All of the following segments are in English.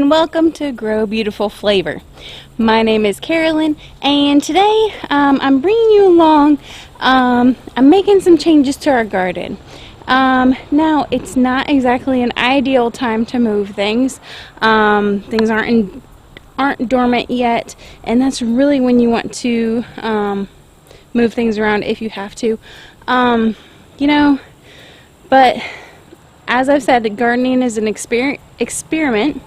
and welcome to Grow Beautiful Flavor. My name is Carolyn, and today I'm bringing you along. I'm making some changes to our garden. Now it's not exactly an ideal time to move things. Things aren't dormant yet, and that's really when you want to move things around if you have to. But as I've said, gardening is an experiment,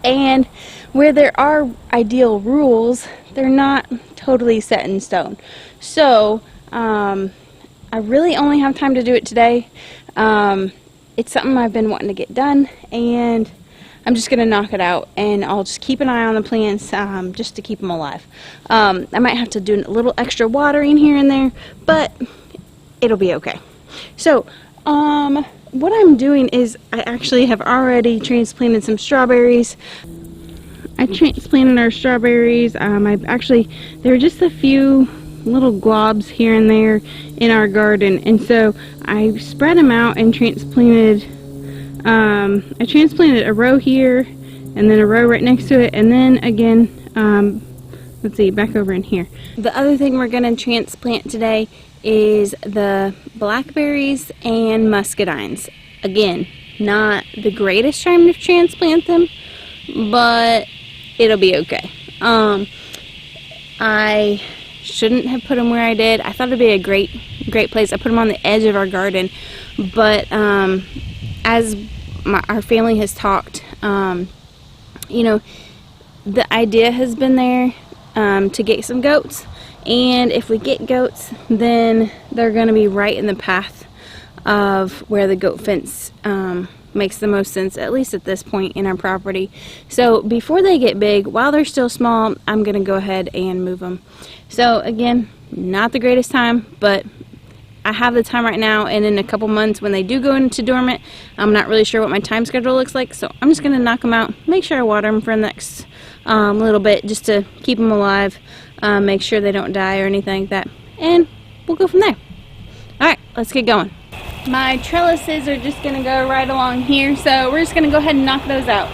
and where there are ideal rules, they're not totally set in stone. So I really only have time to do it today. It's something I've been wanting to get done, and I'm just going to knock it out, and I'll just keep an eye on the plants just to keep them alive. I might have to do a little extra watering here and there, but it'll be okay. So what I'm doing is I actually have already transplanted some strawberries. I transplanted our strawberries. There were just a few little globs here and there in our garden, and so I spread them out and transplanted. I transplanted a row here, and then a row right next to it, and then again, let's see, back over in here. The other thing we're going to transplant today is the blackberries and muscadines. Again, not the greatest time to transplant them, but it'll be okay. I shouldn't have put them where I did. I thought it'd be a great place. I put them on the edge of our garden, but as our family has talked, the idea has been there to get some goats, and if we get goats, then they're going to be right in the path of where the goat fence makes the most sense, at least at this point in our property. So before they get big, while they're still small, I'm going to go ahead and move them. So again, not the greatest time, but I have the time right now, and in a couple months when they do go into dormant, I'm not really sure what my time schedule looks like, so I'm just going to knock them out, make sure I water them for the next little bit just to keep them alive, make sure they don't die or anything like that, and we'll go from there. Alright, let's get going. My trellises are just going to go right along here, so we're just going to go ahead and knock those out.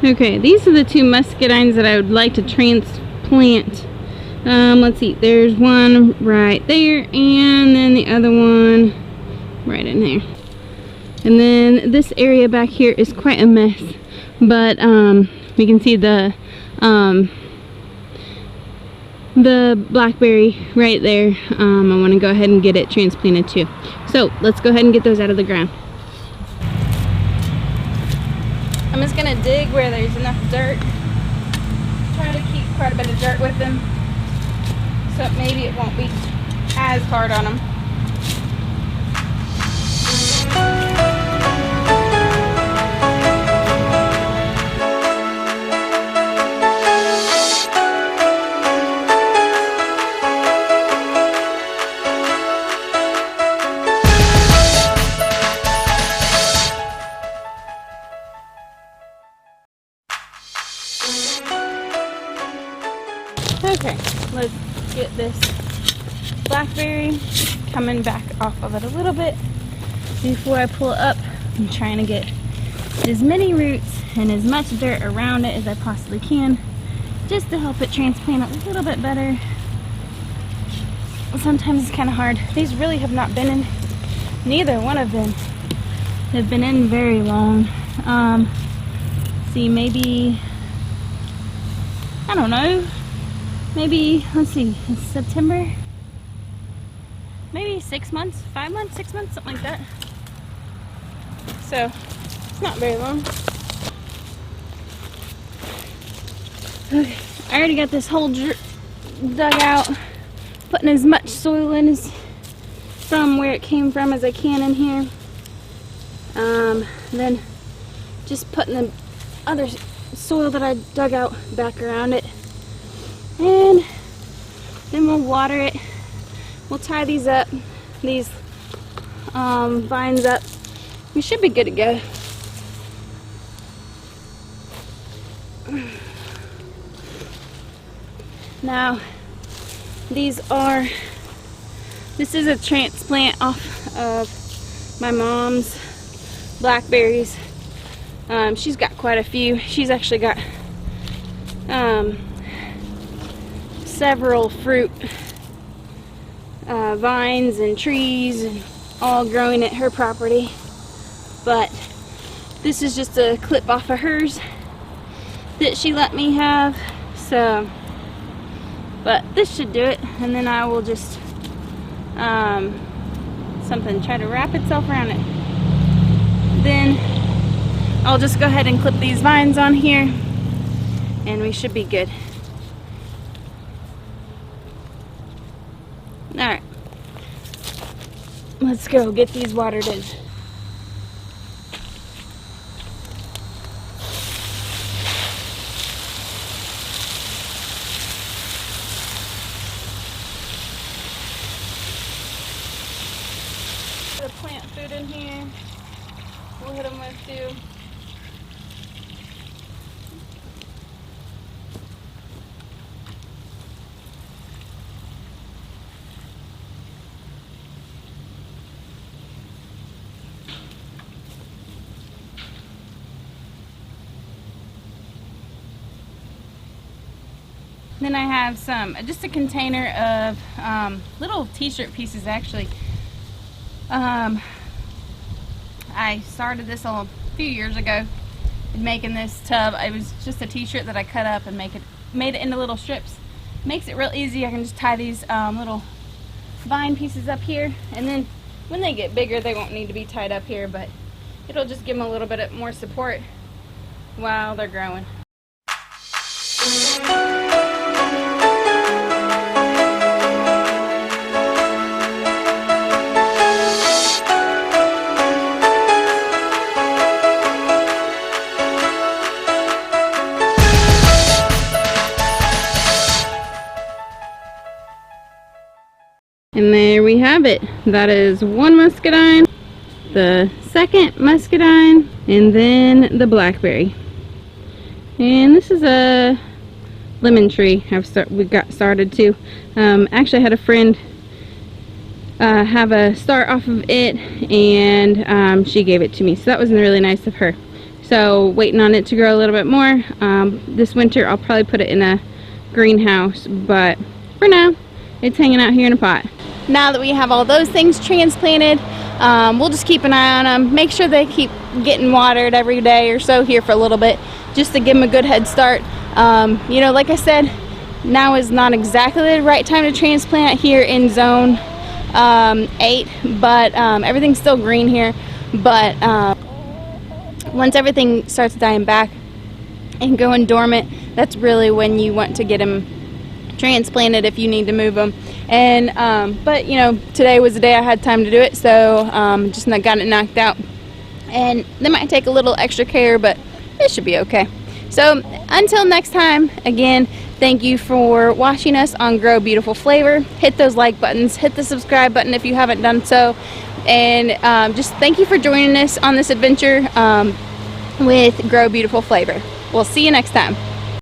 Okay, these are the two muscadines that I would like to transplant. Let's see, there's one right there, and then the other one right in there. And then this area back here is quite a mess, but we can see the blackberry right there. I want to go ahead and get it transplanted too. So let's go ahead and get those out of the ground. I'm just gonna dig where there's enough dirt. Try to keep quite a bit of dirt with them, so maybe it won't be as hard on them. Okay, let's get this blackberry coming back off of it a little bit before I pull it up. I'm trying to get as many roots and as much dirt around it as I possibly can, just to help it transplant a little bit better. Sometimes it's kind of hard. These really have not been in, neither one of them have been in very long. See, maybe, I don't know, maybe, let's see, it's September, maybe 6 months, 5 months, 6 months, something like that. So it's not very long. Okay, I already got this hole dug out, putting as much soil in as from where it came from as I can in here. Then just putting the other soil that I dug out back around it, and then we'll water it. We'll tie these up, these vines up. We should be good to go. Now, this is a transplant off of my mom's blackberries. She's got quite a few. She's actually got several fruit vines and trees and all growing at her property. But this is just a clip off of hers that she let me have. So, but this should do it, and then I will just try to wrap itself around it. Then I'll just go ahead and clip these vines on here, and we should be good. Alright, let's go get these watered in. The plant food in here, we'll hit them with too. Then I have just a container of little t-shirt pieces actually. I started this a few years ago making this tub. It was just a t-shirt that I cut up and made it into little strips. Makes it real easy. I can just tie these little vine pieces up here, and then when they get bigger they won't need to be tied up here, but it'll just give them a little bit more support while they're growing. And there we have it. That is one muscadine, the second muscadine, and then the blackberry. And this is a lemon tree we got started too. Actually I had a friend have a start off of it, and she gave it to me, so that was really nice of her. So waiting on it to grow a little bit more. This winter I'll probably put it in a greenhouse, but for now it's hanging out here in a pot. Now that we have all those things transplanted, we'll just keep an eye on them, make sure they keep getting watered every day or so here for a little bit, just to give them a good head start. You know, like I said, now is not exactly the right time to transplant here in zone 8, but everything's still green here. But once everything starts dying back and going dormant, that's really when you want to get them transplanted if you need to move them. And but you know, today was the day I had time to do it, so just got it knocked out. And they might take a little extra care, but it should be okay. So until next time, again, thank you for watching us on Grow Beautiful Flavor. Hit those like buttons, hit the subscribe button if you haven't done so, and just thank you for joining us on this adventure with Grow Beautiful Flavor. We'll see you next time.